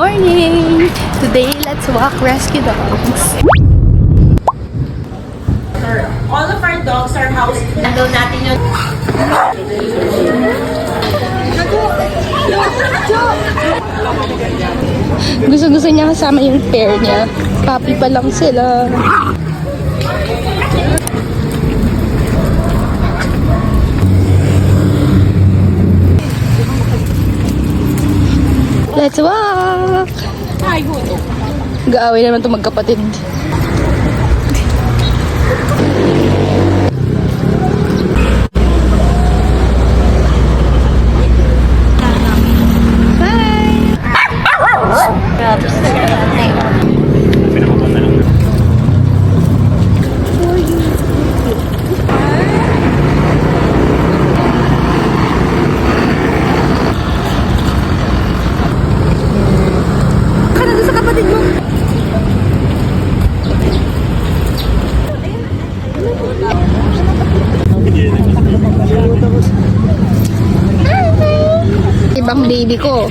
morning! Today, let's walk rescue dogs. All of our dogs are housed. Nandun natin yung... Gusto niya kasama yung pair niya. Puppy pa lang sila. Let's walk! Gaaway naman itong magkapatid. Ibang baby ko.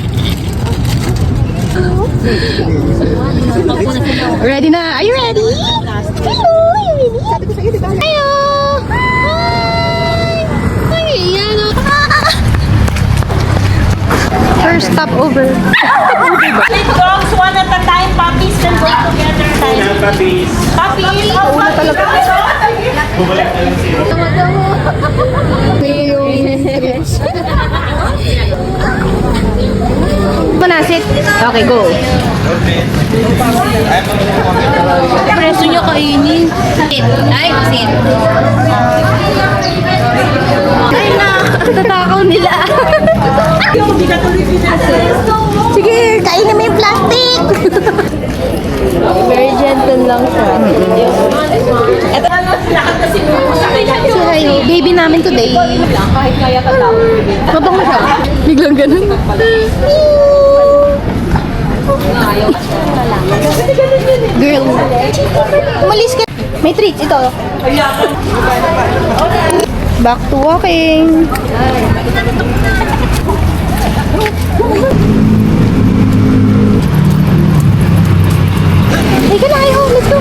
Ready na? Are you ready? Hello! Are you ready? Sabi ko sa'yo, diba? Hello! Hi! Ay, yan o. First stop over. Big dogs, one at a time. Puppies can go together. Puppies. Puppies! Una talaga. Bumalik na lang sila. Manasit. Okay, go. Preso niya kainin. Sit. Ay, sit. Ay na, tatakaw nila. Sige, kainin mo yung plastic. Very gentle lang siya. Si Hayo, baby namin today. Kahit kaya ka lang. Mabango siya. Biglang ganun. Girl. Umalis ka. May treats ito. Back to walking. Hey, ka na kayo. Let's go.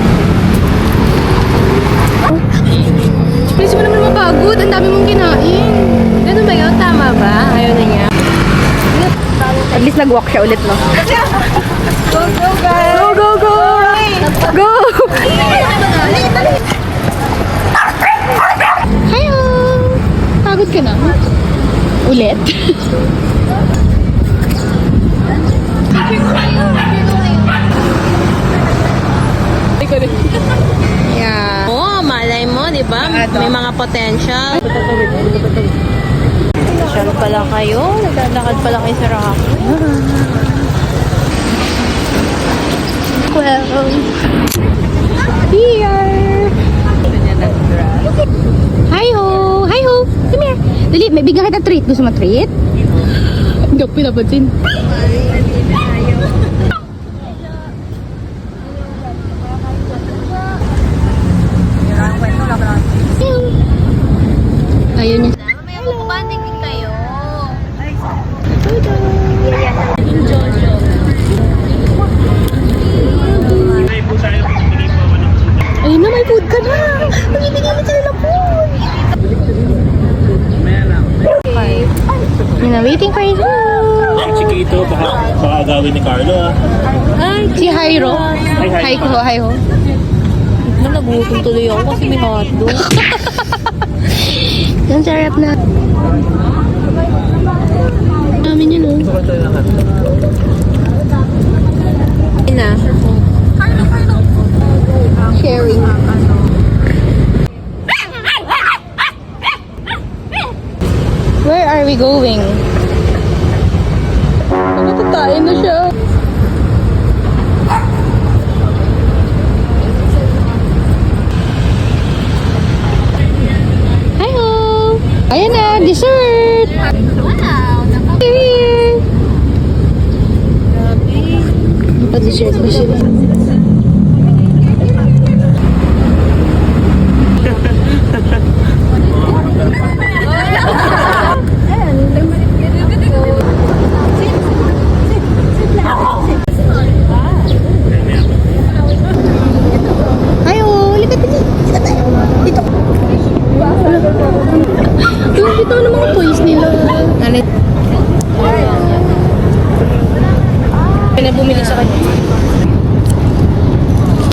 Please mo naman mapagod. Ang dami mong kinain. Ganun ba yun? Tama ba? Ayaw na niya. At least nag-walk siya ulit, no? Go, go, guys! Go, go, go! Go! Hayo! Pagod ka na? Ulit? Yeah. Oo, malay mo, di ba? May mga potential. Saan pala kayo? Naglalakad pala kayo sa rock. Well, here! Hi-ho! Hi-ho! Come here! Dali, may bigyan kita treat. Gusto mo treat? Hindi ako pinapansin. Ayaw niya. Mamaya magpapanding din kayo. Ayun na, may food ka na! Magbibigyan mo sila ng food! Yun na, waiting for his food! Ang chiquito, baka agawin ni Carlo. Ay, si Hyro. Hi ho, hi ho. Nagutom tuloy ako kasi may hotdog. Ang sarap na. Namin yun, oh. Na. Sharing. Where are we going? Matatayin na siya. Hi-ho! Ayan na, dessert! Wow! Here! Pa-dessert na sila. may bumili sa kanya.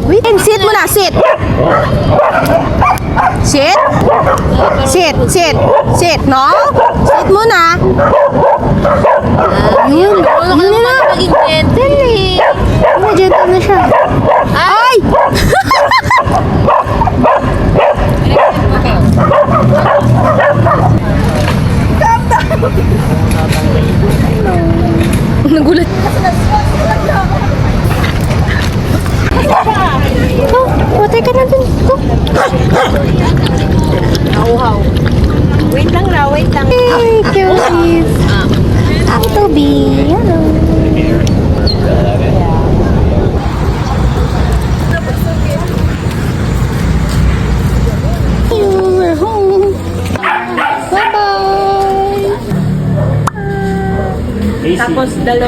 Wait, and sit mo na, sit. Sit. Sit, sit, sit, no? Sit muna. Yun. Yun na. Maging gentle eh. May gentle na siya. Ay! Nagulat. Oh, patay ka na dun. Nauhaw. Wait lang na, wait lang. Hey, cuties. Ang Toby. Hello. We're home. Bye-bye. AC. Tapos dalawa.